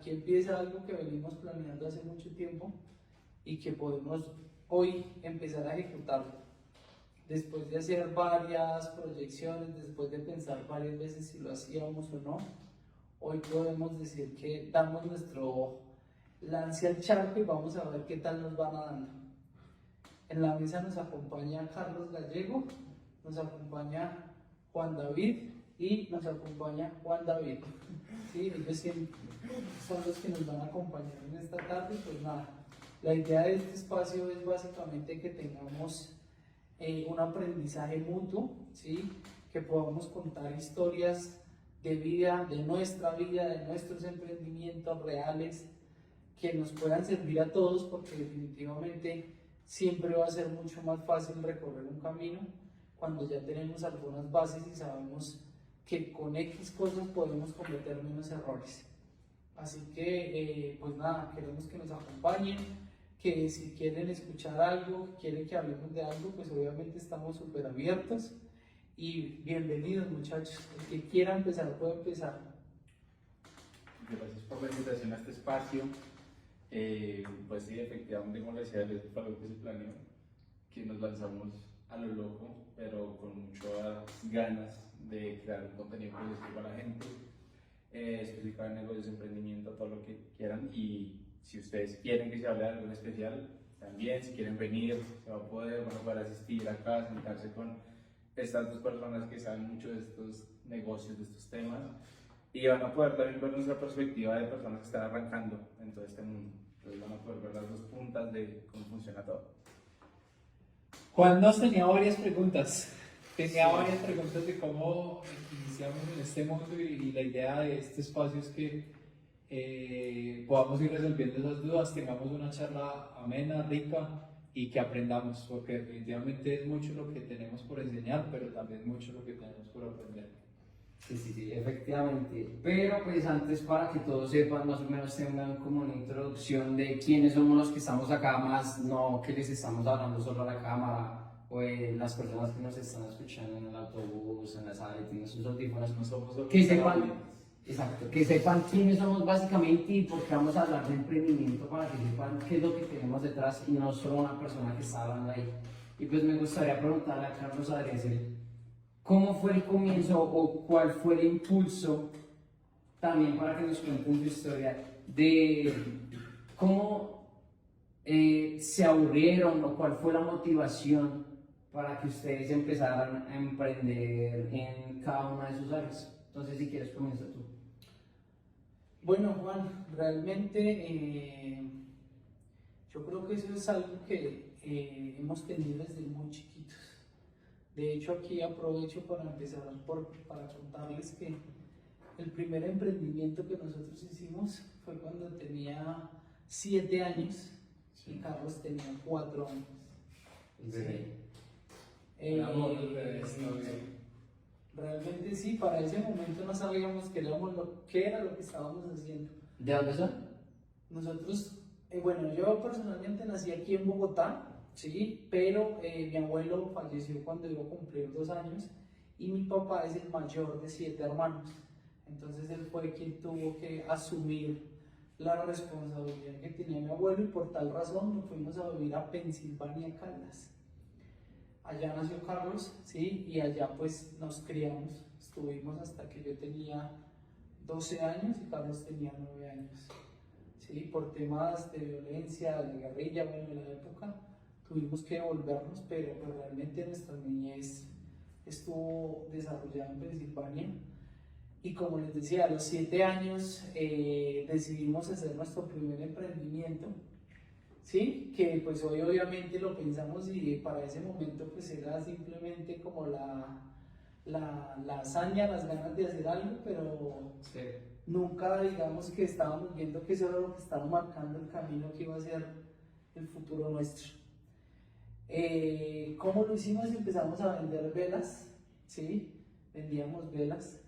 aquí empieza algo que venimos planeando hace mucho tiempo y que podemos hoy empezar a ejecutarlo. Después de hacer varias proyecciones, después de pensar varias veces si lo hacíamos o no, hoy podemos decir que damos nuestro lance al charco y vamos a ver qué tal nos va nadando. En la mesa nos acompaña Carlos Gallego, nos acompaña Juan David y nos acompaña Juan David. Sí, ellos siempre son los que nos van a acompañar en esta tarde. Pues nada, la idea de este espacio es básicamente que tengamos un aprendizaje mutuo, ¿sí? Que podamos contar historias de vida, de nuestra vida, de nuestros emprendimientos reales, que nos puedan servir a todos, porque definitivamente siempre va a ser mucho más fácil recorrer un camino cuando ya tenemos algunas bases y sabemos que con X cosas podemos cometer menos errores. Así que, pues nada, queremos que nos acompañen, que si quieren escuchar algo, quieren que hablemos de algo, pues obviamente estamos súper abiertos. Y bienvenidos muchachos, el que quiera empezar puede empezar. Gracias por la invitación a este espacio. Pues sí, efectivamente, como les decía, fue algo que se planeó, que nos lanzamos a lo loco, pero con muchas ganas de crear un contenido positivo para la gente, especificar negocios, emprendimiento, todo lo que quieran. Y si ustedes quieren que se hable de algo en especial, también, si quieren venir, se va a poder, van a poder asistir acá, sentarse con estas dos personas que saben mucho de estos negocios, de estos temas, y van a poder también ver nuestra perspectiva de personas que están arrancando en todo este mundo. Entonces van a poder ver las dos puntas de cómo funciona todo. Juan nos tenía varias preguntas. Varias preguntas de cómo iniciamos en este mundo y la idea de este espacio es que podamos ir resolviendo esas dudas, tengamos una charla amena, rica y que aprendamos, porque definitivamente es mucho lo que tenemos por enseñar, pero también mucho lo que tenemos por aprender. Sí, efectivamente. Pero pues antes, para que todos sepan, más o menos tengan como una introducción de quiénes somos los que estamos acá, más no que les estamos hablando solo a la cámara o las personas que nos están escuchando en el autobús, en la sala y tienen sus audífonos, No somos solo que sepan, exacto, que sepan quiénes somos básicamente y por qué vamos a hablar de emprendimiento, para que sepan qué es lo que tenemos detrás y no solo una persona que está hablando ahí. Y pues me gustaría preguntarle a Carlos Adrián, ¿cómo fue el comienzo o cuál fue el impulso, también para que nos cuenten su historia, de cómo se aburrieron o cuál fue la motivación para que ustedes empezaran a emprender en cada una de sus áreas? Entonces, si quieres, comienza tú. Bueno, Juan, realmente yo creo que eso es algo que hemos tenido desde muy chiquitos. De hecho, aquí aprovecho para empezar para contarles que el primer emprendimiento que nosotros hicimos fue cuando tenía 7 años y Carlos tenía 4 años. Sí. Realmente sí, para ese momento no sabíamos qué era lo que estábamos haciendo. ¿De dónde son? Nosotros, bueno, yo personalmente nací aquí en Bogotá, sí, pero mi abuelo falleció cuando iba a cumplir 2 años y mi papá es el mayor de 7 hermanos. Entonces él fue quien tuvo que asumir la responsabilidad que tenía mi abuelo y por tal razón nos fuimos a vivir a Pensilvania, Caldas. Allá nació Carlos, sí, y allá pues nos criamos. Estuvimos hasta que yo tenía 12 años y Carlos tenía 9 años. Sí, por temas de violencia, de guerrilla, bueno, en la época tuvimos que volvernos, pero realmente nuestra niñez estuvo desarrollada en Pensilvania. Y como les decía, a los 7 años decidimos hacer nuestro primer emprendimiento. Sí, que pues hoy obviamente lo pensamos y para ese momento pues era simplemente como la hazaña, las ganas de hacer algo, pero Sí. nunca digamos que estábamos viendo que eso era lo que estaba marcando el camino que iba a ser el futuro nuestro. ¿Cómo lo hicimos? Empezamos a vender velas, ¿sí? Vendíamos velas,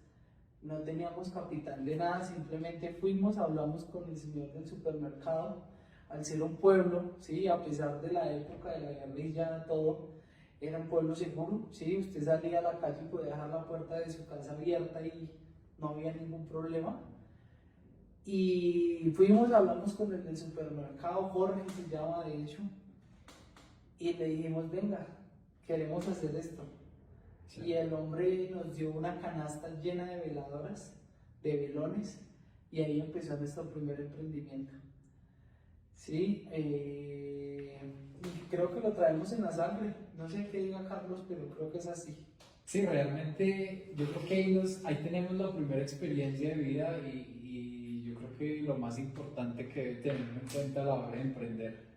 no teníamos capital de nada, simplemente fuimos, hablamos con el señor del supermercado. Al ser un pueblo, ¿sí? A pesar de la época de la guerrilla, todo, era un pueblo seguro, ¿sí? Usted salía a la calle y podía dejar la puerta de su casa abierta y no había ningún problema. Y fuimos, hablamos con el del supermercado, Jorge se llama de hecho, y le dijimos, venga, queremos hacer esto. Sí. Y el hombre nos dio una canasta llena de veladoras, de velones, y ahí empezó nuestro primer emprendimiento. Sí, y creo que lo traemos en la sangre. No sé qué diga Carlos, pero creo que es así. Sí, realmente yo creo que ahí tenemos la primera experiencia de vida y yo creo que lo más importante que debe tener en cuenta a la hora de emprender,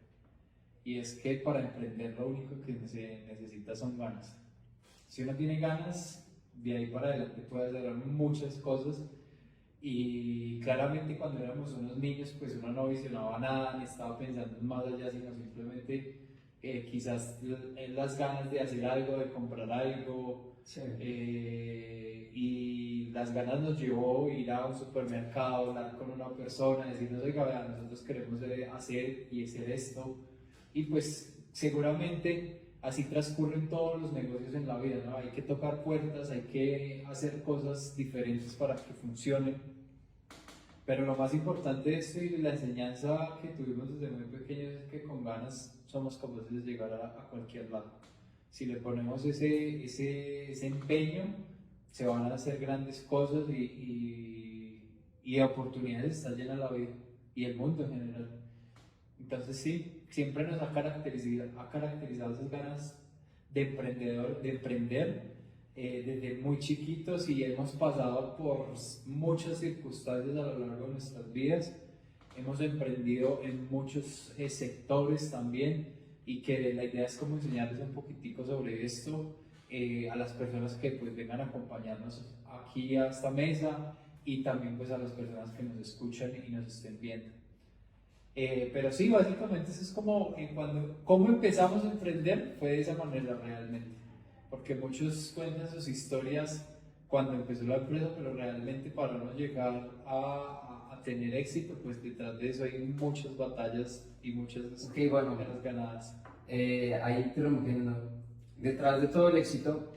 y es que para emprender lo único que se necesita son ganas. Si uno tiene ganas, de ahí para adelante puede hacer muchas cosas. Y claramente cuando éramos unos niños, pues uno no visionaba nada, ni estaba pensando en más allá, sino simplemente quizás en las ganas de hacer algo, de comprar algo. Sí. Y las ganas nos llevó a ir a un supermercado, hablar con una persona, decirnos, oiga, vea, nosotros queremos hacer y hacer esto. Y pues seguramente así transcurren todos los negocios en la vida, ¿no? Hay que tocar puertas, hay que hacer cosas diferentes para que funcionen. Pero lo más importante de esto y la enseñanza que tuvimos desde muy pequeños es que con ganas somos capaces de llegar a cualquier lado. Si le ponemos ese empeño, se van a hacer grandes cosas y oportunidades está llena la vida y el mundo en general. Entonces sí, siempre nos ha caracterizado esas ganas de emprender desde muy chiquitos, y hemos pasado por muchas circunstancias a lo largo de nuestras vidas. Hemos emprendido en muchos sectores también, y que la idea es como enseñarles un poquitico sobre esto a las personas que pues vengan a acompañarnos aquí a esta mesa, y también pues a las personas que nos escuchan y nos estén viendo. Pero sí, básicamente eso es como cómo empezamos a emprender, fue de esa manera realmente, porque muchos cuentan sus historias cuando empezó la empresa, pero realmente para no llegar a tener éxito, pues detrás de eso hay muchas batallas y muchas Bueno. ganas ganadas. Ahí interrumpiendo, detrás de todo el éxito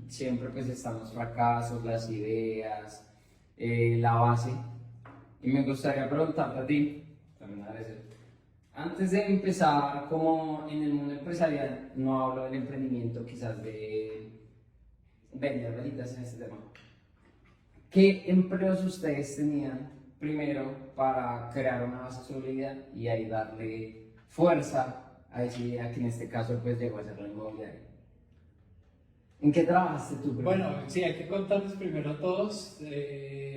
siempre pues están los fracasos, las ideas, la base. Y me gustaría preguntarte a ti, también agradecer. Antes de empezar como en el mundo empresarial, no hablo del emprendimiento, quizás de vender velitas en este tema. ¿Qué empleos ustedes tenían primero para crear una base sólida y ahí darle fuerza a esa idea que en este caso pues llegó a ser la inmobiliaria? ¿En qué trabajaste tú primero? Bueno, sí, hay que contarles primero a todos.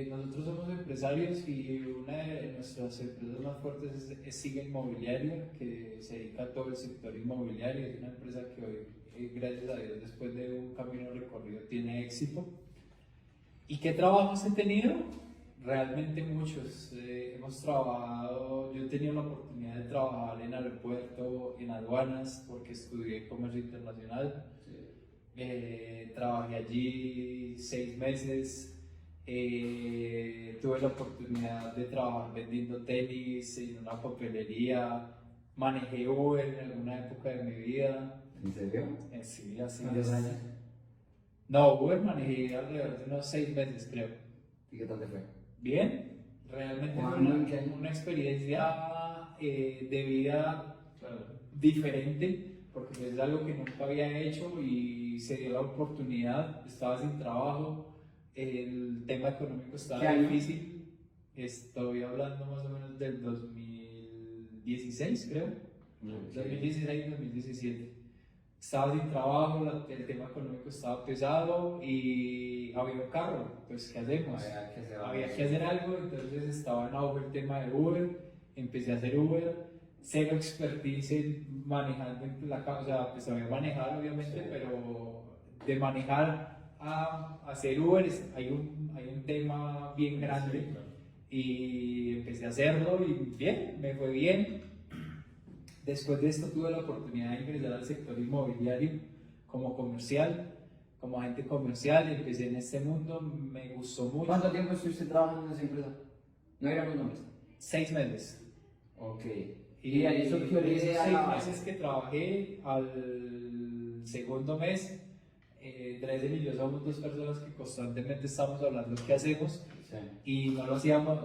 Nosotros somos empresarios y una de nuestras empresas más fuertes es Siga Inmobiliaria, que se dedica a todo el sector inmobiliario. Es una empresa que hoy, gracias a Dios, después de un camino recorrido, tiene éxito. ¿Y qué trabajos he tenido? Realmente muchos. Hemos trabajado, yo he tenido la oportunidad de trabajar en aeropuerto, en aduanas, porque estudié comercio internacional. Trabajé allí 6 meses. Tuve la oportunidad de trabajar vendiendo tenis en una papelería. Manejé Uber en alguna época de mi vida. ¿En serio? Sí, así ¿Cuántos es. años? No, Uber manejé alrededor de unos 6 meses, creo. ¿Y qué tal te fue? Bien, realmente fue ¿Cuándo? ¿En qué año? una experiencia de vida diferente, porque es algo que nunca había hecho y se dio la oportunidad. Estaba sin trabajo, el tema económico ¿Qué estaba año? difícil. Estoy hablando más o menos del 2016, creo. 2016-2017. Estaba sin trabajo, el tema económico estaba pesado y había un carro, pues ¿qué hacemos? Había que hacer algo, entonces estaba en auge el tema de Uber, empecé a hacer Uber, cero expertise en manejando en la casa, o sea, pues sabía manejar obviamente, Sí. pero de manejar a hacer Uber hay un tema bien grande. Sí, claro. Y empecé a hacerlo y bien, me fue bien. Después de esto tuve la oportunidad de ingresar al sector inmobiliario como comercial, como agente comercial, y empecé en este mundo, me gustó mucho. ¿Cuánto tiempo estuviste trabajando en esa empresa? No eran los nombres. 6 meses. Ok. Y ahí surgió la esos idea. 6 meses que trabajé, al segundo mes, Dresden y yo somos dos personas que constantemente estamos hablando qué hacemos, Sí. y no lo hacíamos,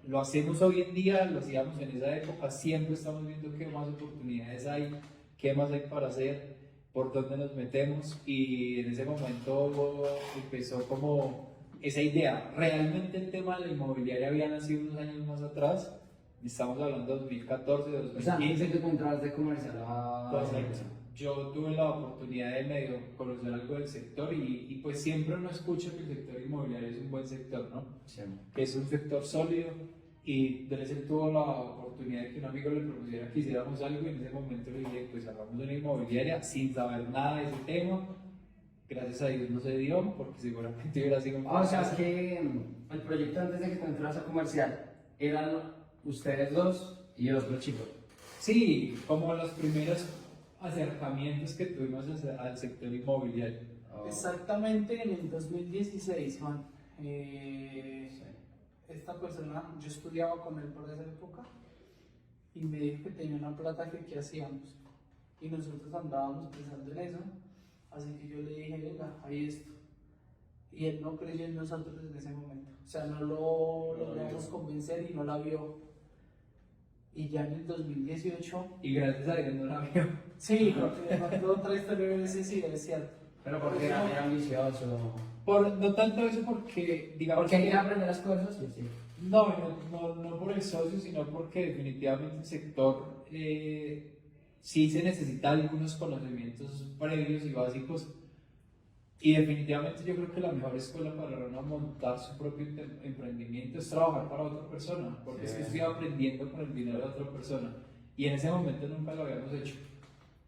lo hacemos hoy en día, lo hacíamos en esa época, siempre estamos viendo qué más oportunidades hay, qué más hay para hacer, por dónde nos metemos, y en ese momento empezó como esa idea. Realmente el tema de la inmobiliaria había nacido unos años más atrás, estamos hablando de 2014, de O sea, 2015. antes de que entraras de comercial a... Correcto. Yo tuve la oportunidad de medio conocer algo del sector y pues siempre uno escucha que el sector inmobiliario es un buen sector, ¿no? Sí. Que es un sector sólido, y Dresser tuvo la oportunidad de que un amigo le propusiera que hiciéramos algo, y en ese momento le dije, pues hagamos una inmobiliaria sin saber nada de ese tema. Gracias a Dios no se dio, porque seguramente hubiera sido un O sea, fracaso. que el proyecto antes de que tú entras a comercial eran ustedes dos y otro chico. Sí, como los primeros acercamientos que tuvimos al sector inmobiliario. Exactamente en el 2016, Juan. Esta persona, yo estudiaba con él por esa época y me dijo que tenía una plata que qué hacíamos. Y nosotros andábamos pensando en eso, así que yo le dije, venga, hay esto. Y él no creyó en nosotros en ese momento. O sea, no lo logramos convencer y no la vio. Y ya en el 2018, Y gracias a Dios no la vio. sí, porque me contó otra historia de ese, sí, es cierto. Pero porque era ambicioso. No tanto eso porque, digamos, Porque quería aprender las cosas, sí, sí. no por el socio, sino porque definitivamente el sector sí se necesita algunos conocimientos previos y básicos. Y definitivamente yo creo que la mejor escuela para uno montar su propio emprendimiento es trabajar para otra persona, porque es que estoy aprendiendo con el dinero de otra persona. Y en ese momento nunca lo habíamos hecho.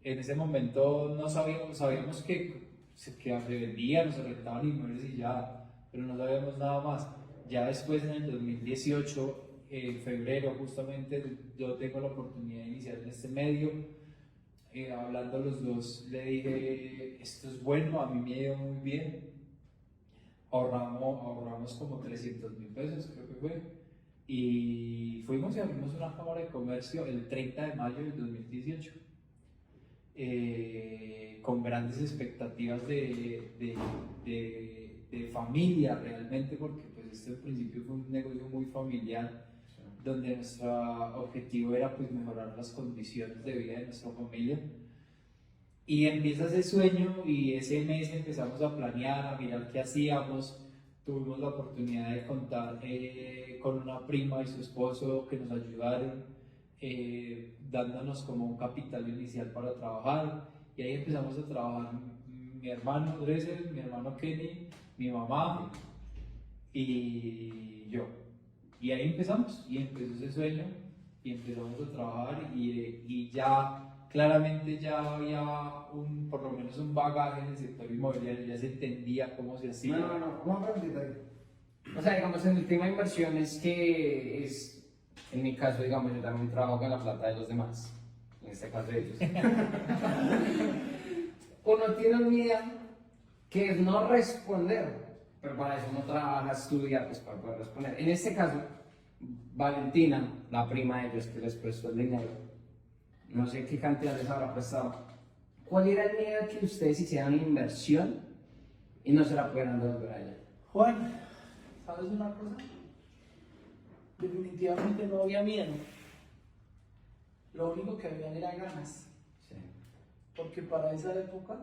En ese momento no sabíamos que se vendían o se rentaban inmuebles y ya, pero no sabíamos nada más. Ya después, en el 2018, en febrero justamente, yo tengo la oportunidad de iniciar en este medio. Hablando los dos, le dije, esto es bueno, a mí me ha ido muy bien. Ahorramos como 300.000 pesos, creo que fue. Y fuimos y abrimos una cámara de comercio el 30 de mayo del 2018. Con grandes expectativas de familia realmente, porque pues este al principio fue un negocio muy familiar, donde nuestro objetivo era pues mejorar las condiciones de vida de nuestra familia. Y empieza ese sueño, y ese mes empezamos a planear, a mirar qué hacíamos. Tuvimos la oportunidad de contar con una prima y su esposo que nos ayudaron, dándonos como un capital inicial para trabajar, y ahí empezamos a trabajar mi hermano Dresser, mi hermano Kenny, mi mamá y yo. Y ahí empezamos, y empezó ese sueño, y empezamos a trabajar, y ya claramente ya había por lo menos un bagaje en el sector inmobiliario, ya se entendía cómo se hacía. No, una preguntita ahí. O sea, digamos, en el tema de inversiones, que es, en mi caso, digamos, yo también trabajo con la plata de los demás, en este caso de ellos. Uno tiene un miedo que es no responder, pero para eso uno trabaja, estudia, pues para poder responder. En este caso, Valentina, la prima de ellos que les prestó el dinero, no sé qué cantidad les habrá prestado. ¿Cuál era el miedo que ustedes hicieran la inversión y no se la pudieran devolver a ella? Juan, ¿sabes una cosa? Definitivamente no había miedo. Lo único que había era ganas. Sí. Porque para esa época,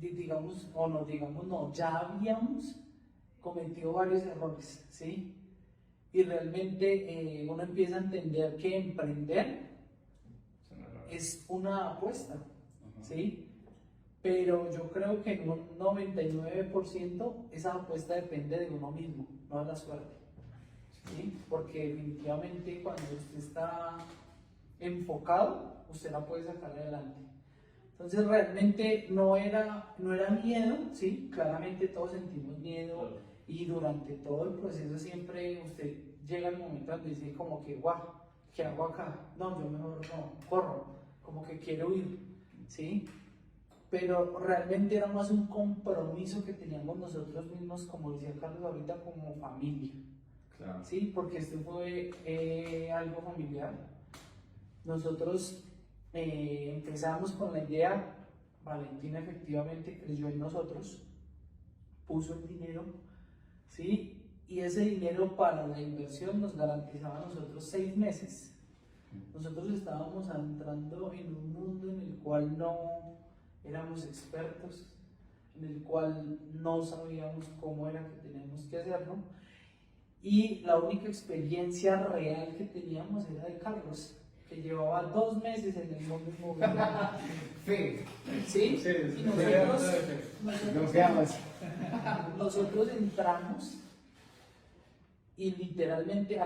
digamos, o no digamos, no, ya habíamos cometido varios errores, ¿sí? Y realmente uno empieza a entender que emprender es una apuesta, ¿sí? Pero yo creo que en un 99% esa apuesta depende de uno mismo, no de la suerte, ¿sí? Porque definitivamente cuando usted está enfocado, usted la puede sacar adelante. Entonces realmente no era miedo, ¿sí? Claramente todos sentimos miedo, y durante todo el proceso siempre usted llega al momento donde dice como que, guau, ¿qué hago acá? No, yo mejor no, corro, como que quiero huir, ¿sí? Pero realmente era más un compromiso que teníamos nosotros mismos, como decía Carlos ahorita, como familia, Claro. ¿sí? Porque esto fue algo familiar. Nosotros empezamos con la idea, Valentina efectivamente creyó en nosotros, puso el dinero, ¿sí? Y ese dinero para la inversión nos garantizaba a nosotros 6 meses. Nosotros estábamos entrando en un mundo en el cual no éramos expertos, en el cual no sabíamos cómo era que teníamos que hacerlo, y la única experiencia real que teníamos era de Carlos, que llevaba 2 meses en el mundo inmobiliario. Fe. ¿Sí? Sí, Y nosotros Confiamos. nosotros entramos y literalmente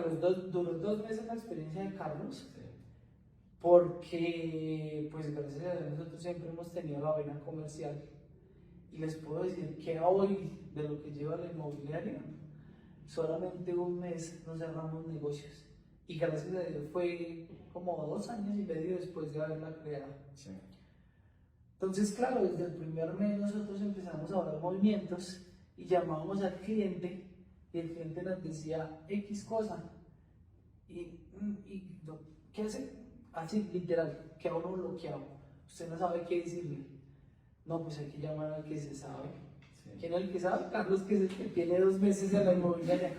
duró 2 meses la experiencia de Carlos, porque pues gracias a Dios nosotros siempre hemos tenido la vena comercial, y les puedo decir que hoy de lo que lleva la inmobiliaria solamente 1 mes no cerramos negocios, y gracias a Dios fue como 2 años y medio después de haberla creado. Sí. Entonces, claro, desde el primer mes nosotros empezamos a ver movimientos y llamábamos al cliente, y el cliente nos decía X cosa. ¿Qué hace? Así, literal, que a uno bloqueado. Usted no sabe qué decirle. No, pues hay que llamar al que se sabe. Sí. ¿Quién es el que sabe? Carlos, que es el que tiene 2 meses en la inmobiliaria.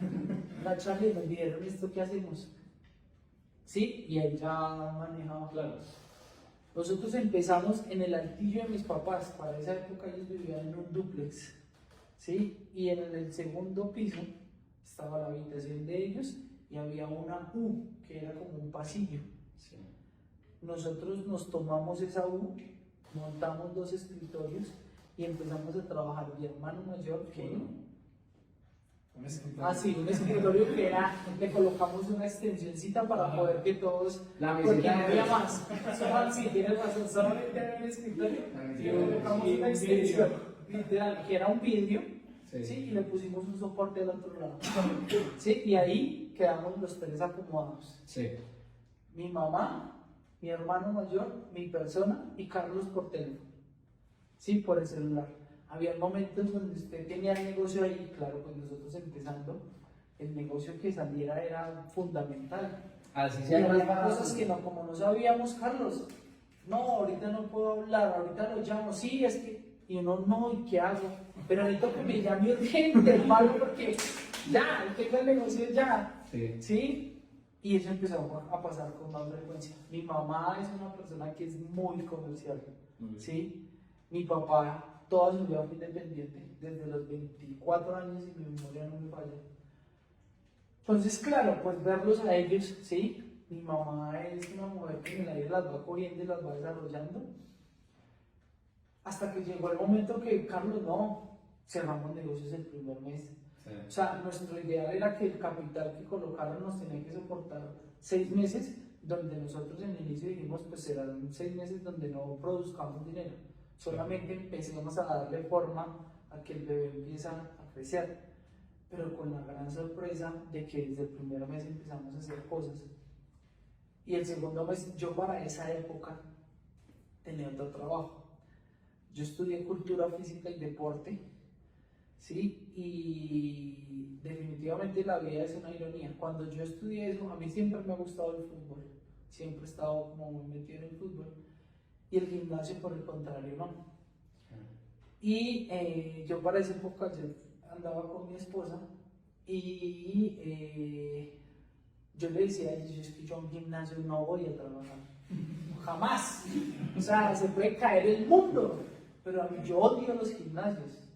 La Charlie, nos dijeron esto, ¿qué hacemos? Sí, y ahí ya manejaba. Claro. Nosotros empezamos en el altillo de mis papás. Para esa época ellos vivían en un dúplex, ¿sí? Y en el segundo piso estaba la habitación de ellos y había una U, que era como un pasillo. Sí. Nosotros nos tomamos esa U, montamos 2 escritorios y empezamos a trabajar. Mi hermano mayor, que... Un escritorio. Ah, sí, un escritorio que era, le colocamos una extensioncita para poder que todos, La porque mesita no de había luz. más. Sí, tienes razón, solamente había un escritorio La y mesita le de luz. colocamos Y una un extensión, literal, que era un vidrio, Sí. ¿sí? Y le pusimos un soporte al otro lado, ¿sí? Y ahí quedamos los 3 acomodados. Sí. Mi mamá, mi hermano mayor, mi persona y Carlos por teléfono, ¿sí? Por el celular. Había momentos donde usted tenía el negocio ahí, claro, pues nosotros empezando, el negocio que saliera era fundamental. Así Y sea más había barato. cosas que no, como no sabíamos, Carlos, no, ahorita no puedo hablar, ahorita lo llamo, sí, es que, y uno, no, ¿y qué hago? Pero necesito que me llame urgente, hermano, porque ya, tengo el negocio ya, Sí. ¿sí? Y eso empezó a pasar con más frecuencia. Mi mamá es una persona que es muy comercial, Muy bien. ¿sí? Mi papá toda su vida fue independiente, desde los 24 años, y mi memoria no me falla. Entonces, claro, pues verlos a ellos, ¿sí? Mi mamá es una mujer que en la vida las va cogiendo y las va desarrollando. Hasta que llegó el momento que, Carlos, no, cerramos negocios el primer mes. Sí. O sea, nuestro ideal era que el capital que colocaron nos tenía que soportar 6 meses, donde nosotros en el inicio dijimos, pues serán 6 meses donde no produzcamos dinero. Solamente empecemos a darle forma a que el bebé empiece a crecer. Pero con la gran sorpresa de que desde el primer mes empezamos a hacer cosas. Y el segundo mes, yo para esa época tenía otro trabajo. Yo estudié cultura física y deporte, ¿sí? Y definitivamente la vida es una ironía. Cuando yo estudié eso, a mí siempre me ha gustado el fútbol. Siempre he estado como muy metido en el fútbol. Y el gimnasio, por el contrario, no. Y yo para esa época yo andaba con mi esposa y yo le decía a ella, es que yo a un gimnasio no voy a trabajar, jamás, o sea, se puede caer el mundo, pero a mí yo odio los gimnasios.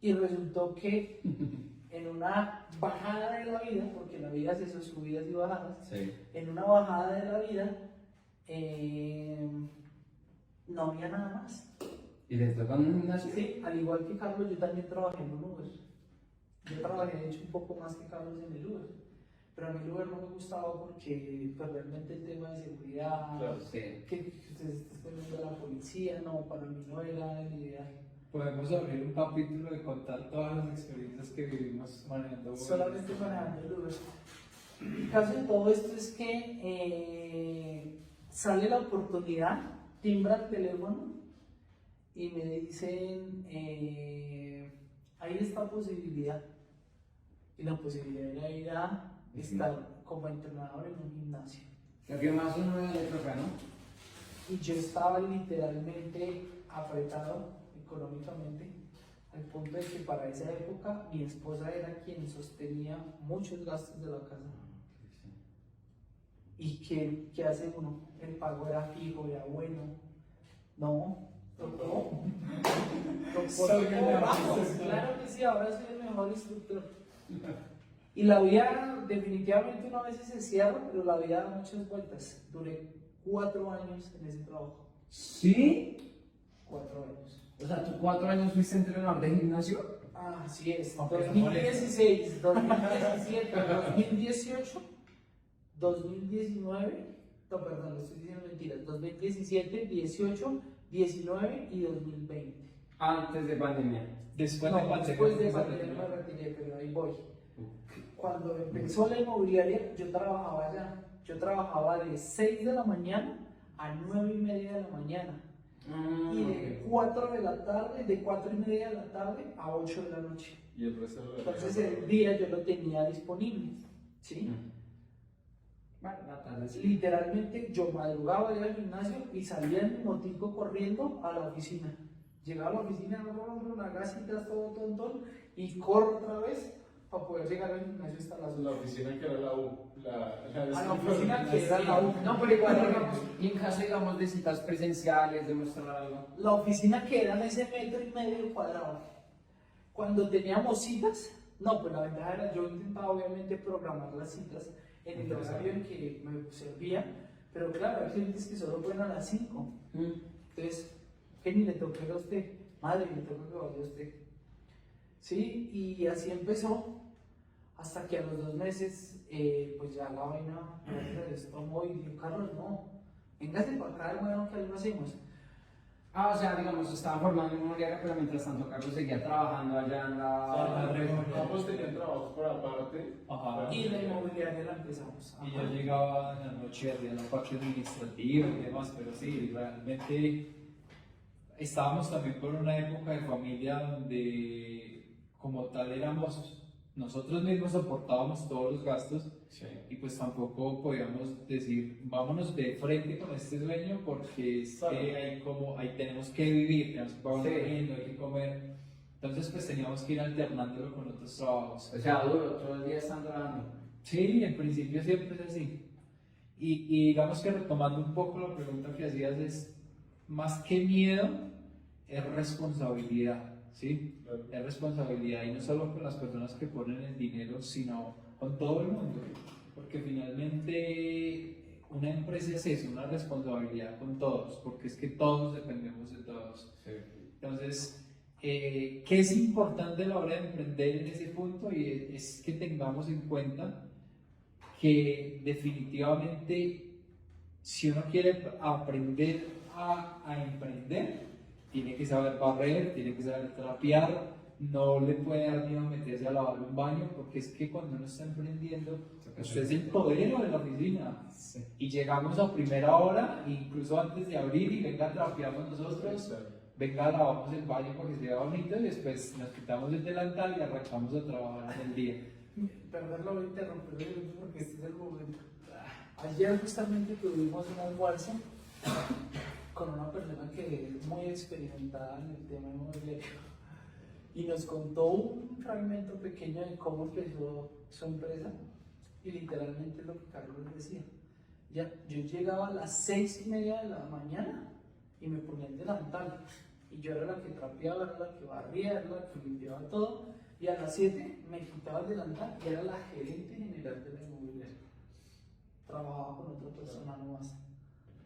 Y resultó que en una bajada de la vida, porque la vida es eso, subidas y bajadas, Sí. en una bajada de la vida no había nada más. ¿Y les tocó en un gimnasio? Sí, al igual que Carlos, yo también trabajé en un Uber. Yo trabajé, de hecho, un poco más que Carlos en el Uber. Pero a mí el Uber no me gustaba porque pues, realmente el tema de seguridad, Claro. Sí. que ustedes estén viendo a la policía, no, para mí no era el ideal. Podemos abrir un capítulo y contar todas las experiencias que vivimos manejando Uber. Solamente manejando el Uber. El caso de todo esto es que sale la oportunidad, timbra el teléfono y me dicen, hay esta posibilidad. Y la posibilidad era ir a estar como entrenador en un gimnasio. Lo que más uno ve le toca, ¿no? Y yo estaba literalmente apretado económicamente al punto de que para esa época mi esposa era quien sostenía muchos gastos de la casa. ¿Y qué hace uno? El pago era fijo, era bueno. No, tocó. Soy el mejor Vamos, instructor. claro que sí, ahora soy el mejor instructor. Y la vida definitivamente una vez se cierra, pero la vida da muchas vueltas. Duré 4 años en ese trabajo. ¿Sí? 4 años. O sea, ¿tú 4 años fuiste entrenador de gimnasio? Así es. Aunque no 2016, 2017, 2018, 2019, no, perdón, estoy diciendo mentiras. 2017, 18, 19 y 2020. Antes de pandemia. Después No, de pandemia. después de se pandemia retiró. me retiré, pero ahí voy. Cuando empezó la inmobiliaria, yo trabajaba allá. Yo trabajaba de 6 de la mañana a 9 y media de la mañana. Y de 4 de la tarde, de 4 y media de la tarde a 8 de la noche. Y el resto de Entonces el día yo lo tenía disponible. ¿Sí? Bueno, la tarde sí. Literalmente yo madrugaba ir al gimnasio y salía en mi motico corriendo a la oficina. Llegaba a la oficina, la gasitas, todo tontón, y corro otra vez para poder llegar al gimnasio hasta las 8. La oficina que era la U. A la oficina que era la U. No, pero igual, digamos, y en caso, digamos, de citas presenciales, de mostrar algo. La oficina que era en ese 1,5 m cuadrado. Cuando teníamos citas, no, pues la ventaja era yo intentaba obviamente programar las citas en el horario en que me servía, pero claro, hay clientes que solo pueden a las 5. Entonces, ¿qué ni le toque a usted? Madre, le toca que vaya usted. Sí, y así empezó, hasta que a los 2 meses, pues ya la vaina, gracias a Dios, tomó y dijo, Carlos, no, véngase para acá, hermano, que algo hacemos. Ah, o sea, digamos, estaban formando inmobiliaria, pero mientras tanto Carlos seguía trabajando allá en la... Ambos tenían trabajos por aparte. Ajá. Y la inmobiliaria la empezamos. Y yo llegaba en la noche, hacía la parte administrativa y demás, pero sí, realmente estábamos también por una época de familia donde como tal éramos, nosotros mismos soportábamos todos los gastos Sí. y pues tampoco podíamos decir vámonos de frente con este sueño porque es Claro. que ahí tenemos que vivir, tenemos que pagar un Sí. arriendo, hay que comer. Entonces pues teníamos que ir alternándolo con otros trabajos. O sea, duro, todo el día están trabajando. Sí, en principio siempre es así. Y digamos que retomando un poco la pregunta que hacías es, más que miedo, es responsabilidad, ¿sí? Claro. Es responsabilidad y no solo con las personas que ponen el dinero, sino con todo el mundo. Porque finalmente una empresa es eso, una responsabilidad con todos, porque es que todos dependemos de todos. Sí. Entonces, ¿qué es importante a la hora de emprender en ese punto? Y es que tengamos en cuenta que definitivamente si uno quiere aprender a emprender, tiene que saber barrer, tiene que saber trapear, no le puede dar miedo meterse a lavar un baño, porque es que cuando uno está emprendiendo, usted es el podero de la oficina. Sí. Y llegamos a primera hora, incluso antes de abrir, y venga, trapeamos nosotros, Claro. venga, lavamos el baño para que se vea bonito, y después nos quitamos el delantal y arrancamos a trabajar en el día. Perdón, lo voy a interrumpir porque este es el momento. Ayer justamente tuvimos un almuerzo con una persona que es muy experimentada en el tema inmobiliario y nos contó un fragmento pequeño de cómo empezó su empresa y literalmente lo que Carlos decía. Ya, yo llegaba a las 6:30 de la mañana y me ponía el delantal y yo era la que trapeaba, era la que barría, era la que limpiaba todo y a las 7 me quitaba el delantal y era la gerente general de la inmobiliaria. Trabajaba con otra persona nomás.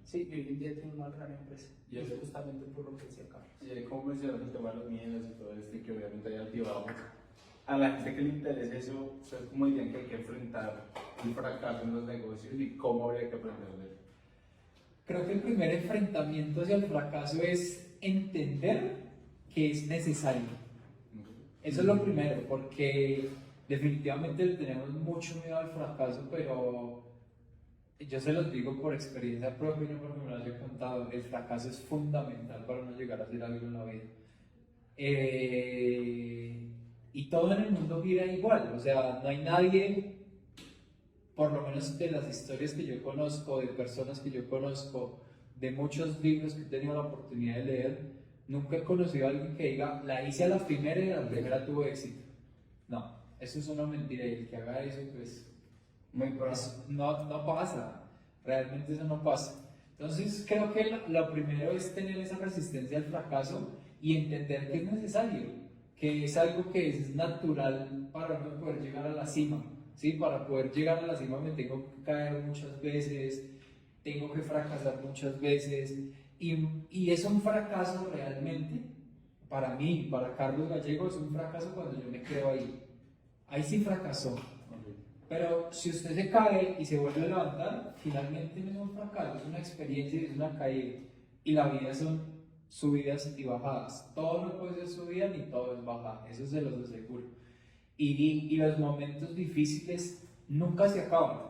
Sí, y hoy en día tiene una gran empresa. Y Y es eso- justamente por lo que decía Carlos. Y ahí como mencionas el tema de los miedos y todo esto, y que obviamente hay altibajos, a la gente que le interesa eso, ¿ustedes cómo dirían que hay que enfrentar el fracaso en los negocios y cómo habría que aprender de él? Creo que el primer enfrentamiento hacia el fracaso es entender que es necesario. Eso es lo primero, porque definitivamente le tenemos mucho miedo al fracaso, pero yo se los digo por experiencia propia y no porque me lo haya contado, el fracaso es fundamental para no llegar a hacer algo en la vida. Y todo en el mundo gira igual, o sea, no hay nadie, por lo menos de las historias que yo conozco, de personas que yo conozco, de muchos libros que he tenido la oportunidad de leer, Nunca he conocido a alguien que diga, la hice a la primera y a la primera tuvo éxito. No, eso es una mentira y el que haga eso, pues, Muy pronto. no pasa. Realmente eso no pasa. Entonces creo que lo primero es tener esa resistencia al fracaso y entender que es necesario, que es algo que es natural para uno poder llegar a la cima. ¿Sí? Para poder llegar a la cima me tengo que caer muchas veces, tengo que fracasar muchas veces y es un fracaso realmente, para mí, para Carlos Gallego, es un fracaso cuando yo me quedo ahí. Ahí sí fracasó. Pero si usted se cae y se vuelve a levantar, finalmente no es un fracaso, es una experiencia y es una caída. Y la vida son subidas y bajadas. Todo no puede ser subida ni todo es bajada, eso se los aseguro. Y los momentos difíciles nunca se acaban,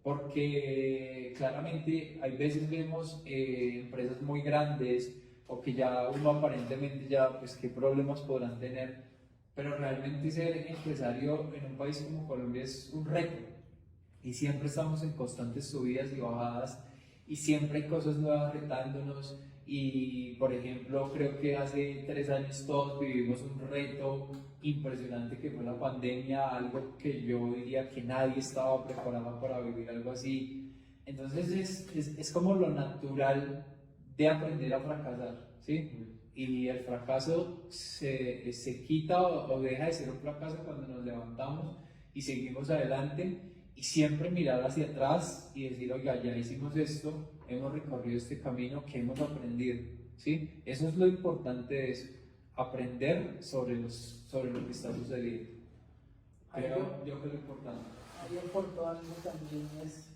porque claramente hay veces vemos empresas muy grandes o que ya uno aparentemente ya, pues qué problemas podrán tener, pero realmente ser empresario en un país como Colombia es un reto y siempre estamos en constantes subidas y bajadas y siempre hay cosas nuevas retándonos y por ejemplo creo que hace 3 años todos vivimos un reto impresionante que fue la pandemia, algo que yo diría que nadie estaba preparado para vivir algo así. Entonces es como lo natural de aprender a fracasar, ¿sí? Y el fracaso se quita o deja de ser un fracaso cuando nos levantamos y seguimos adelante y siempre mirar hacia atrás y decir, oiga, ya hicimos esto, hemos recorrido este camino, ¿qué hemos aprendido? ¿Sí? Eso es lo importante de eso, aprender sobre lo que está sucediendo. Creo yo que es lo importante. Ahí aportó algo también es,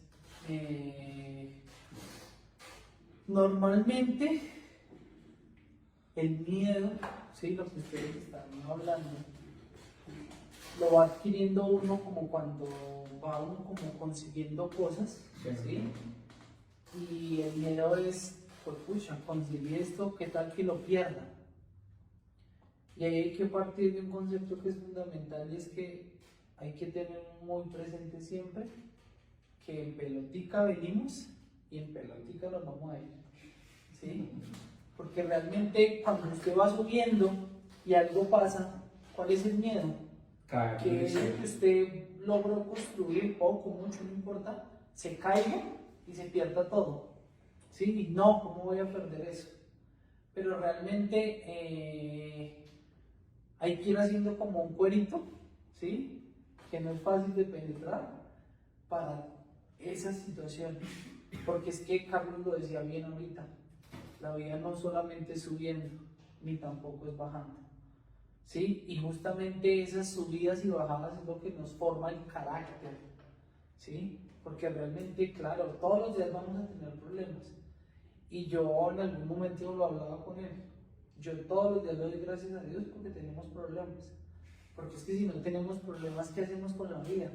normalmente el miedo, ¿sí? Lo que ustedes están hablando, lo va adquiriendo uno como cuando va uno como consiguiendo cosas, ¿sí? Y el miedo es, pues pucha, conseguí esto, ¿qué tal que lo pierda? Y ahí hay que partir de un concepto que es fundamental y es que hay que tener muy presente siempre que en pelotica venimos y en pelotica nos vamos a ir, ¿sí? Porque realmente cuando usted va subiendo y algo pasa, ¿cuál es el miedo? Que eso que usted logró construir, poco, mucho, no importa, se caiga y se pierda todo, ¿sí? Y no, ¿cómo voy a perder eso? Pero realmente hay que ir haciendo como un cuerito, ¿sí? Que no es fácil de penetrar para esa situación. Porque es que Carlos lo decía bien ahorita, la vida no solamente es subiendo, ni tampoco es bajando, ¿sí? Y justamente esas subidas y bajadas es lo que nos forma el carácter, ¿sí? Porque realmente, claro, todos los días vamos a tener problemas. Y yo en algún momento lo hablaba con él. Yo todos los días le doy gracias a Dios porque tenemos problemas. Porque es que si no tenemos problemas, ¿qué hacemos con la vida?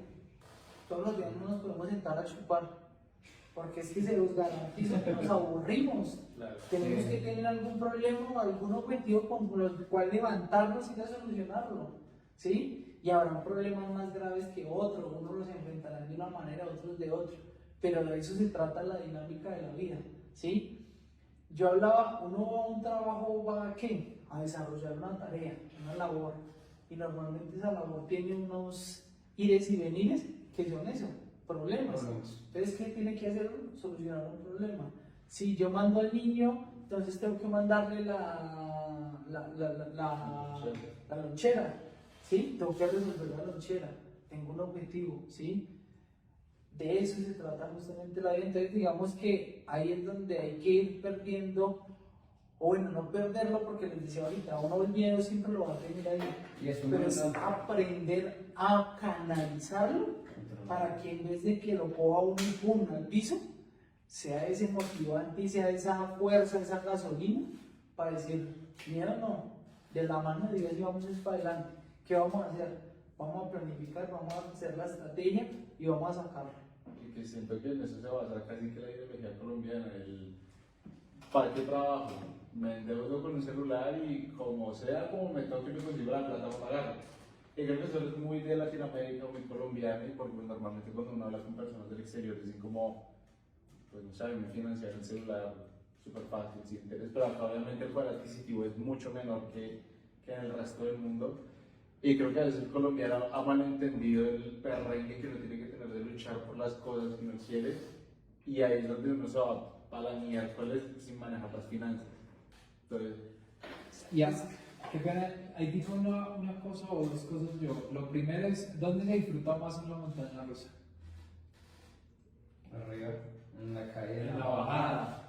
Todos los días no nos podemos sentar a chupar. Porque es que se los garantizo que nos aburrimos. Claro. Tenemos que tener algún problema o algún objetivo con el cual levantarnos y ir a solucionarlo, ¿sí? Y habrán problemas más graves que otros, unos los enfrentarán de una manera, otros de otra, pero de eso se trata la dinámica de la vida, ¿sí? Yo hablaba, uno va a un trabajo, ¿va a qué? A desarrollar una tarea, una labor, y normalmente esa labor tiene unos ires y venires que son eso, problemas. Entonces, ¿qué tiene que hacer? Solucionar un problema. Si yo mando al niño, entonces tengo que mandarle la lonchera, ¿sí? Tengo que resolver la lonchera, tengo un objetivo, ¿sí? De eso se trata justamente la vida. Entonces, digamos que ahí es donde hay que ir perdiendo, o bueno, no perderlo, porque les decía ahorita, uno el miedo siempre lo va a tener ahí, pero es aprender a canalizarlo para que en vez de que lo coja uno y pum al piso, sea ese motivante y sea esa fuerza, esa gasolina para decir, mira, no, de la mano de Dios y vamos para adelante. ¿Qué vamos a hacer? Vamos a planificar, vamos a hacer la estrategia y vamos a sacarlo. Y que siento que en eso se basa casi que la ideología colombiana, el ¿para qué trabajo? Me endeudo con un celular y como sea, como me toque, me consigo la plata para pagarlo. Y creo que eso es muy de Latinoamérica, muy colombiano, y porque pues, normalmente cuando uno habla con personas del exterior dicen como, pues no saben financiar el celular súper fácil, sin interés, pero acá obviamente el poder adquisitivo es mucho menor que en el resto del mundo. Y creo que a veces el colombiano ha malentendido el perrengue que uno tiene que tener de luchar por las cosas que uno quiere, y ahí es donde uno se va para la miércoles sin manejar las finanzas. Entonces, Ya, qué pena, ahí dijo una cosa o dos cosas yo. Lo primero es, ¿dónde se disfruta más una montaña rusa? Arriba, en la caída, En la bajada.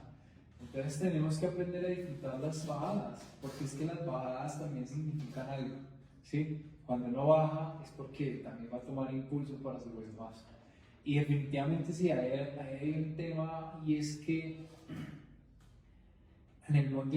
Entonces tenemos que aprender a disfrutar las bajadas, porque es que las bajadas también significan algo, ¿sí? Cuando uno baja es porque también va a tomar impulso para subir más. Y definitivamente sí, hay un tema, y es que en el mundo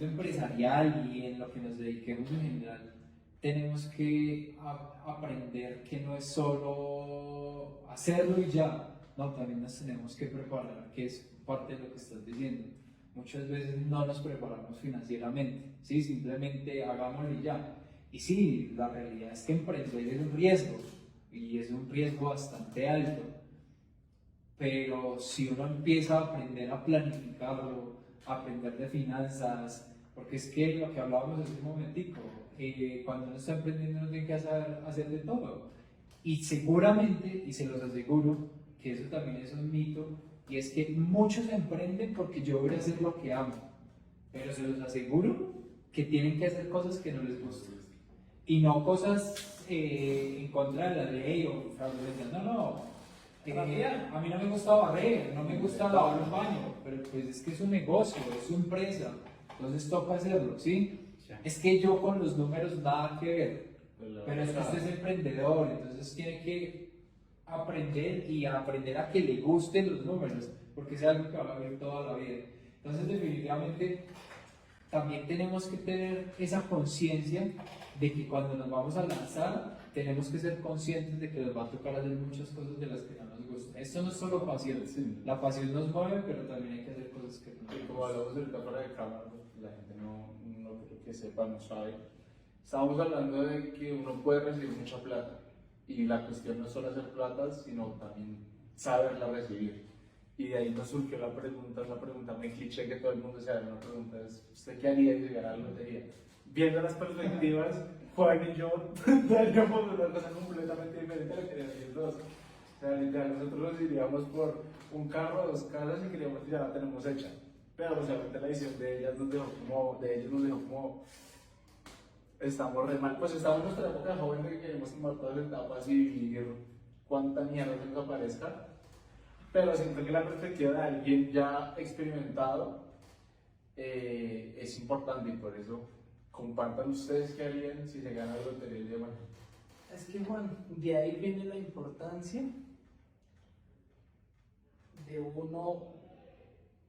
empresarial y en lo que nos dediquemos en general, tenemos que aprender que no es solo hacerlo y ya, no, también nos tenemos que preparar, que es parte de lo que estás diciendo. Muchas veces no nos preparamos financieramente, ¿sí? Simplemente hagámoslo y ya. Y sí, la realidad es que emprender es un riesgo, y es un riesgo bastante alto, pero si uno empieza a aprender a planificarlo, a aprender de finanzas, porque es que lo que hablábamos hace un momentico, cuando uno está emprendiendo uno tiene que hacer de todo, y seguramente, y se los aseguro, que eso también es un mito, y es que muchos emprenden porque yo voy a hacer lo que amo, pero se los aseguro que tienen que hacer cosas que no les gustan, y no cosas en contra de la ley o fraudulentas, no. A mí no me gusta barrer, no me gusta lavar un baño, pero pues es que es un negocio, es su empresa, entonces toca hacerlo, ¿sí? Sí. Es que yo con los números nada que ver, pero es que usted es emprendedor, entonces tiene que aprender y aprender a que le gusten los números, porque es algo que va a ver toda la vida. Entonces definitivamente también tenemos que tener esa conciencia de que cuando nos vamos a lanzar, tenemos que ser conscientes de que nos va a tocar hacer muchas cosas de las que no nos gustan. Esto no es solo pasión, sí. la pasión nos mueve, pero también hay que hacer cosas que no Y nos como gustan. hablamos ahorita fuera de cámara, pues, la gente no creo que sepa, no sabe. Estábamos hablando de que uno puede recibir mucha plata, y la cuestión no es solo hacer plata, sino también saberla recibir. Y de ahí nos surgió la pregunta muy cliché que todo el mundo se hace, una pregunta es, ¿usted qué haría si llegara a la lotería? Viendo las perspectivas, Juan y yo daríamos una cosa completamente diferente a lo que harían ellos dos. O sea, literal, nosotros nos iríamos por un carro, 2 casas, y queríamos que ya la tenemos hecha. Pero obviamente la visión de ellas nos dejó como, estamos re mal. Pues estamos en nuestra época joven de que queremos tomar todas las etapas y vivir cuánta mierda se nos aparezca. Pero siento que la perspectiva de alguien ya experimentado es importante, y por eso compartan ustedes qué harían si se gana la lotería el día de mañana. Es que Juan, de ahí viene la importancia de uno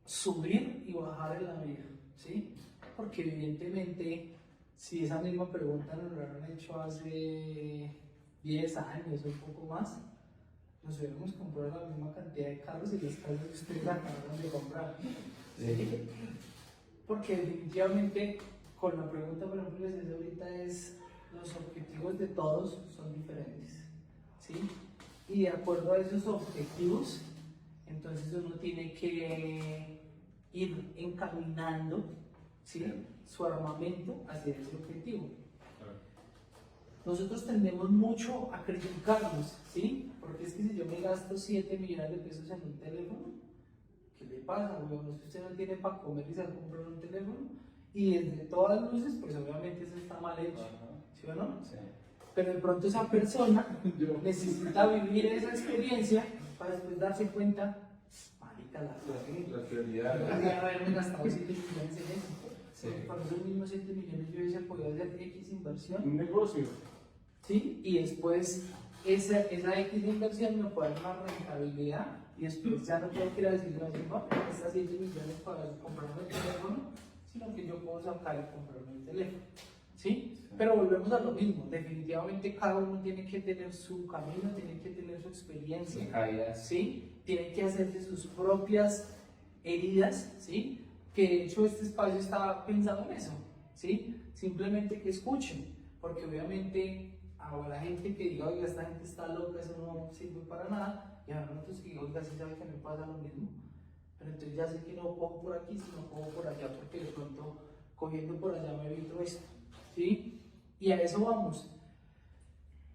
subir y bajar en la vida, ¿sí? Porque evidentemente, si esa misma pregunta nos la han hecho hace 10 años o un poco más, nos hubiéramos comprado la misma cantidad de carros y las casas que ustedes acabaron de comprar. ¿Sí? Porque definitivamente, con la pregunta, por ejemplo, que se hace ahorita es, los objetivos de todos son diferentes, ¿sí? Y de acuerdo a esos objetivos, entonces uno tiene que ir encaminando, ¿sí?, su armamento hacia ese objetivo. Nosotros tendemos mucho a criticarnos, ¿sí? Porque es que si yo me gasto 7 millones de pesos en un teléfono, ¿qué le pasa, weón? Es que usted no tiene para comer y se va a comprar un teléfono, y desde todas las luces, pues obviamente eso está mal hecho, ¿sí o no? Sí. Pero de pronto esa persona necesita vivir esa experiencia para después darse cuenta, marica, la Las prioridades. podría haberme gastado 7 millones en eso. Sí. Porque con esos mismos 7 millones yo hubiese podido hacer X inversión, Un negocio. ¿sí? Y después esa X inversión me puede dar una rentabilidad, y después ya no tengo que ir a decirle a mi papá, estas 7 millones para comprarme el teléfono, sino que yo puedo sacar y comprarme el teléfono, ¿sí? Pero volvemos a lo mismo, definitivamente cada uno tiene que tener su camino, tiene que tener su experiencia, Sus caídas. ¿sí? Tiene que hacerse sus propias heridas, ¿sí? Que de hecho este espacio está pensado en eso, ¿sí? Simplemente que escuchen, porque obviamente a la gente que diga, oiga, esta gente está loca, eso no sirve para nada, y a nosotros que diga, oiga, si sabe que me pasa lo mismo, pero entonces ya sé que no cojo por aquí, sino cojo por allá, porque de pronto cogiendo por allá me evito esto, ¿sí? Y a eso vamos.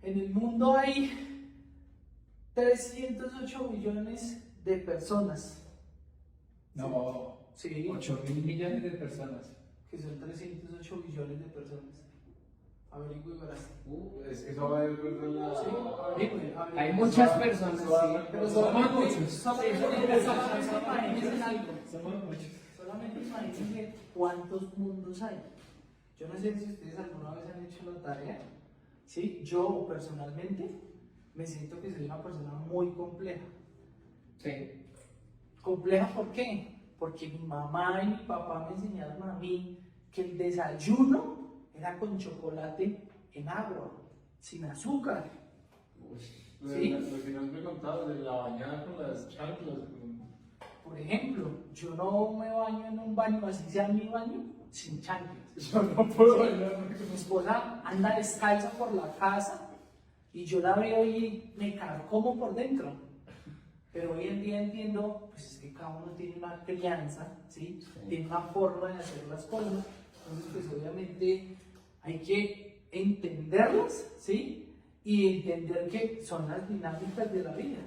En el mundo hay 308 millones de personas. No, Sí, 8.000 millones de personas. que son 308 millones de personas. Averigüe y verás. Es que eso va de la... Sí, averigüe. Hay muchas personas, sí. Pero Somos solamente, muchos. solamente imagínense algo. Somos muchos. Solamente imagínense cuántos mundos hay. Yo no sé si ustedes alguna vez han hecho la tarea. ¿Sí? Yo personalmente me siento que soy una persona muy compleja. Sí. ¿Compleja por qué? Porque mi mamá y mi papá me enseñaron a mí que el desayuno era con chocolate en agua, sin azúcar. Sí. Lo que nos me contado de la bañada con las chanclas. Por ejemplo, yo no me baño en un baño, así sea mi baño, sin chanclas. Yo no puedo Sí. bailar porque Mi esposa anda descalza por la casa y yo la veo y me carcomo por dentro. Pero hoy en día entiendo, pues es que cada uno tiene una crianza, ¿sí? Tiene una forma de hacer las cosas. Entonces, pues obviamente hay que entenderlas, ¿sí? Y entender que son las dinámicas de la vida,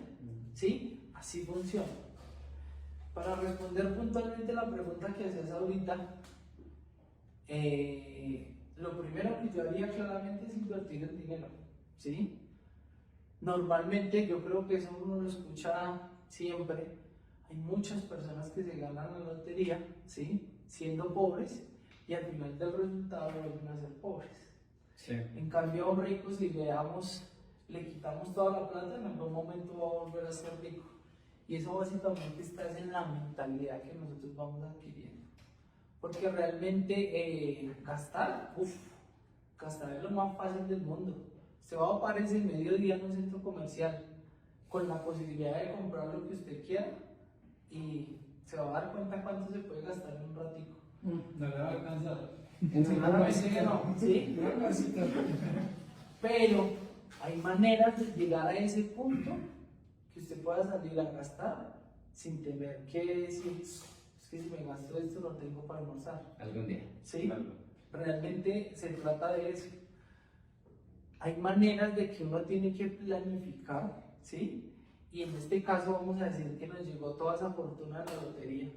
¿sí? Así funciona. Para responder puntualmente la pregunta que hacías ahorita, lo primero que yo haría claramente es invertir el dinero, ¿sí? Normalmente, yo creo que eso uno lo escucha siempre, hay muchas personas que se ganan la lotería, ¿sí? Siendo pobres y al final del resultado vuelven a ser pobres. Sí. En cambio, a un rico, si le quitamos toda la plata, en algún momento va a volver a ser rico. Y eso básicamente está en la mentalidad que nosotros vamos adquiriendo. Porque realmente gastar es lo más fácil del mundo. Se va a aparecer en mediodía en un centro comercial con la posibilidad de comprar lo que usted quiera y se va a dar cuenta cuánto se puede gastar en un ratico. No le va a alcanzar. Seguramente que no, ¿sí? Pero hay maneras de llegar a ese punto que usted pueda salir a gastar sin tener que decir, es que si me gasto esto no tengo para almorzar. Algún día. ¿Sí? Realmente se trata de eso. Hay maneras de que uno tiene que planificar, ¿sí? Y en este caso vamos a decir que nos llegó toda esa fortuna de la lotería,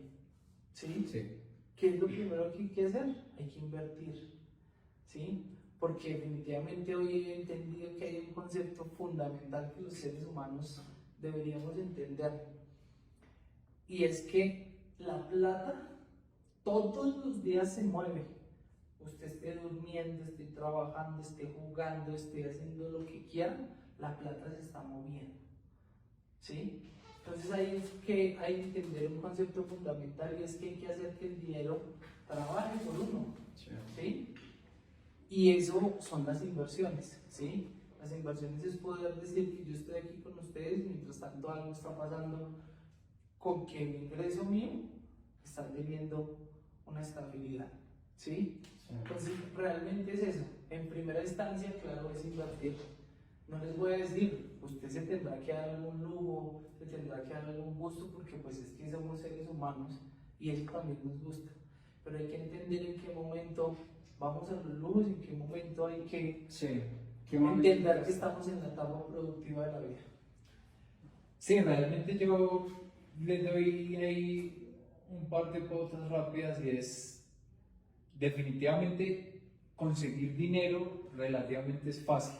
¿sí? Sí. ¿Qué es lo primero que hay que hacer? Hay que invertir, ¿sí? Porque definitivamente hoy he entendido que hay un concepto fundamental que los seres humanos deberíamos entender. Y es que la plata todos los días se mueve. Usted esté durmiendo, esté trabajando, esté jugando, esté haciendo lo que quiera, la plata se está moviendo, ¿sí? Entonces ahí es que hay que entender un concepto fundamental y es que hay que hacer que el dinero trabaje por uno, ¿sí? Y eso son las inversiones, ¿sí? Las inversiones es poder decir que yo estoy aquí con ustedes y mientras tanto algo está pasando con que el ingreso mío está teniendo una estabilidad, ¿sí? Entonces realmente es eso. En primera instancia, claro, es invertir. No les voy a decir, usted se tendrá que dar algún lujo, se tendrá que dar algún gusto, porque pues es que somos seres humanos y eso también nos gusta. Pero hay que entender en qué momento vamos a los lujos, en qué momento hay que entender que estamos en la etapa productiva de la vida. Sí, realmente yo le doy ahí un par de pautas rápidas y es definitivamente conseguir dinero relativamente es fácil.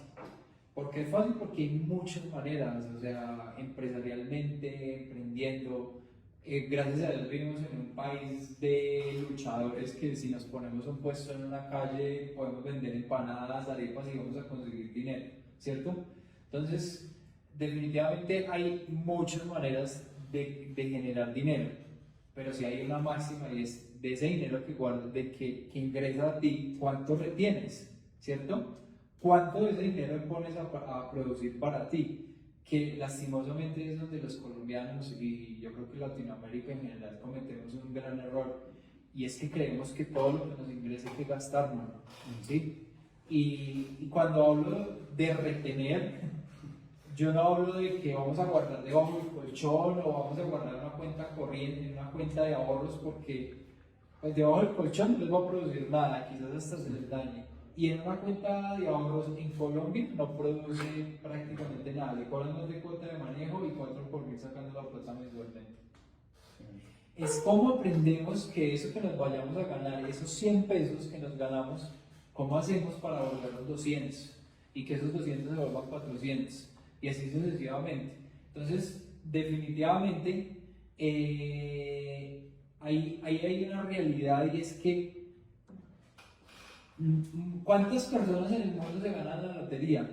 ¿Por qué es fácil? Porque hay muchas maneras, o sea, empresarialmente, emprendiendo. Gracias a Dios vivimos en un país de luchadores que si nos ponemos un puesto en una calle podemos vender empanadas, arepas y vamos a conseguir dinero, ¿cierto? Entonces, definitivamente hay muchas maneras de generar dinero, pero si hay una máxima y es de ese dinero que guardas, que ingresa a ti, ¿cuánto retienes? ¿Cierto? ¿Cuánto de ese dinero pones a producir para ti? Que lastimosamente es donde los colombianos y yo creo que Latinoamérica en general cometemos un gran error, y es que creemos que todo lo que nos ingresa hay que gastarlo, ¿sí? Y cuando hablo de retener, yo no hablo de que vamos a guardar debajo del colchón o vamos a guardar en una cuenta corriente, en una cuenta de ahorros, porque pues debajo del colchón no les va a producir nada, quizás hasta se les dañe. Y en una cuenta de ahorros en Colombia no produce prácticamente nada, le cobran 2 de cuota de manejo y 4 por mil sacando la plata mensualmente. Es como aprendemos que eso que nos vayamos a ganar, esos 100 pesos que nos ganamos, ¿cómo hacemos para volver los 200? Y que esos 200 se vuelvan 400 y así sucesivamente. Entonces, definitivamente, ahí hay una realidad y es que ¿cuántas personas en el mundo se ganan la lotería?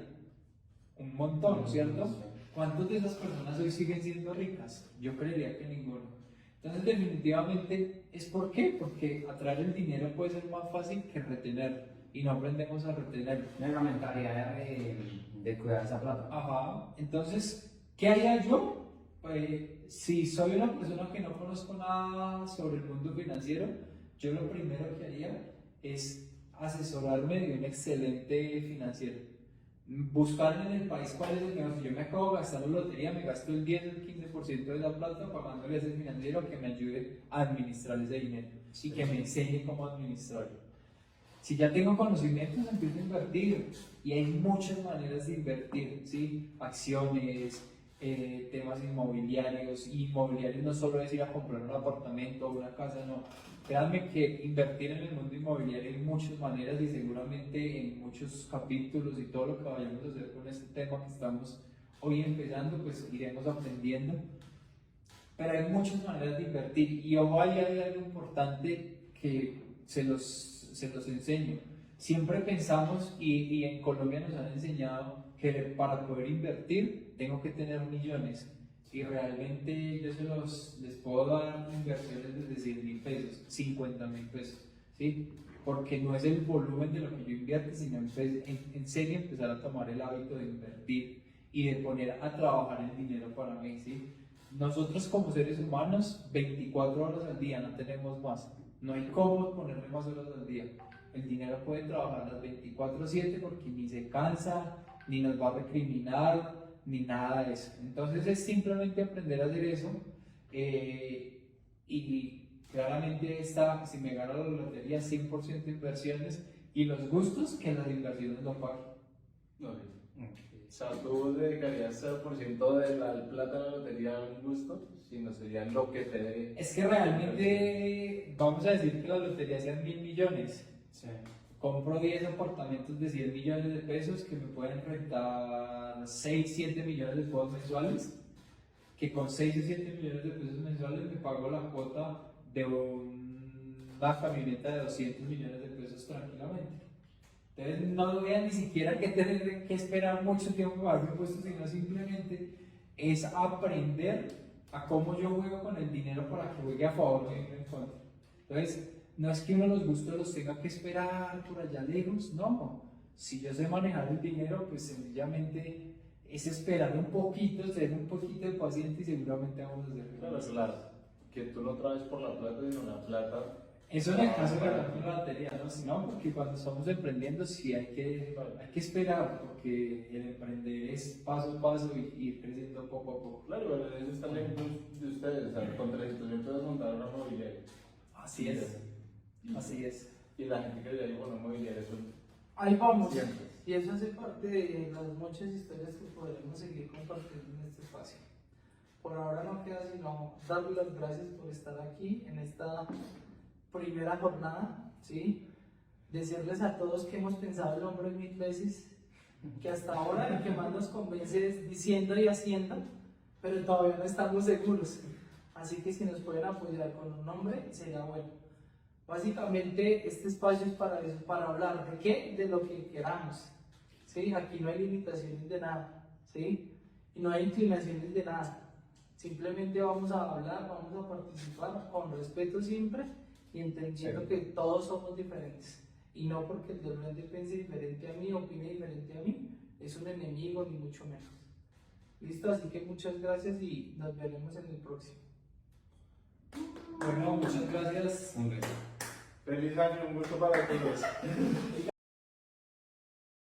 Un montón, ¿cierto? ¿Cuántas de esas personas hoy siguen siendo ricas? Yo creería que ninguno. Entonces, definitivamente, ¿es por qué? Porque atraer el dinero puede ser más fácil que retenerlo y no aprendemos a retenerlo. La mentalidad de cuidar esa plata. Ajá, entonces, ¿qué haría yo? Si soy una persona que no conozco nada sobre el mundo financiero, yo lo primero que haría es asesorarme de un excelente financiero. Buscar en el país cuál es el negocio. Yo me acabo de gastar la lotería, me gasto el 10 o el 15% de la plata pagándole a ese financiero que me ayude a administrar ese dinero y que me enseñe cómo administrarlo. Si ya tengo conocimientos, empiezo a invertir y hay muchas maneras de invertir, ¿sí? Acciones, temas inmobiliarios. Y inmobiliarios no solo es ir a comprar un apartamento o una casa, no. Créanme que invertir en el mundo inmobiliario hay muchas maneras y seguramente en muchos capítulos y todo lo que vayamos a hacer con este tema que estamos hoy empezando, pues iremos aprendiendo. Pero hay muchas maneras de invertir y ojo, hay algo importante que se los enseño. Siempre pensamos, y en Colombia nos han enseñado que para poder invertir tengo que tener millones. Y realmente yo les puedo dar inversiones desde 100.000 pesos, 50.000 pesos, ¿sí? Porque no es el volumen de lo que yo invierto, sino en serio empezar a tomar el hábito de invertir y de poner a trabajar el dinero para mí, ¿sí? Nosotros como seres humanos, 24 horas al día, no tenemos más. No hay cómo ponerle más horas al día. El dinero puede trabajar las 24/7 porque ni se cansa, ni nos va a recriminar, ni nada de eso. Entonces es simplemente aprender a hacer eso y claramente si me gano la lotería, 100% inversiones y los gustos que las inversiones no paguen. No, o sea, tú dedicarías 0% de la plata de la lotería a un gusto, sino sería lo que te dé. Es que realmente vamos a decir que la lotería sean 1.000 millones. Sí. Compro 10 apartamentos de 100 millones de pesos que me pueden rentar 6, 7 millones de pesos mensuales, que con 6 o 7 millones de pesos mensuales me pago la cuota de una camioneta de 200 millones de pesos tranquilamente. Entonces no voy a ni siquiera que tener que esperar mucho tiempo para pagar impuestos, sino simplemente es aprender a cómo yo juego con el dinero para que juegue a favor y no en contra. Entonces, no es que uno los gustos los tenga que esperar por allá lejos, no. Si yo sé manejar el dinero, pues sencillamente es esperar un poquito, ser un poquito de paciente y seguramente vamos a hacer. Claro, que tú no traes por la plata, sino la plata. Eso en el caso de la lotería, ¿no? Sino porque cuando estamos emprendiendo sí hay que esperar, porque el emprender es paso a paso y ir creciendo poco a poco. Claro, pero eso está lejos de ustedes, o sea, con 300.000 pesos montar una mobiliaria. Así es. Así es. Y la gente que le digo, bueno, mobiliaria eso. Ahí vamos. Siempre. Y eso hace parte de las muchas historias que podremos seguir compartiendo en este espacio. Por ahora no queda sino darles las gracias por estar aquí en esta primera jornada, ¿sí? Decirles a todos que hemos pensado el hombre 1000 veces, que hasta ahora lo que más nos convence es diciendo y haciendo, pero todavía no estamos seguros. Así que si nos pueden apoyar con un nombre, sería bueno. Básicamente este espacio es para eso, para hablar de qué, de lo que queramos, ¿sí? Aquí no hay limitaciones de nada, ¿sí? Y no hay inclinaciones de nada. Simplemente vamos a hablar, vamos a participar con respeto siempre y entendiendo que todos somos diferentes. Y no porque el de frente piense diferente a mí, opine diferente a mí, es un enemigo ni mucho menos. Listo, así que muchas gracias y nos veremos en el próximo. Bueno, muchas gracias. Feliz año, un gusto para todos.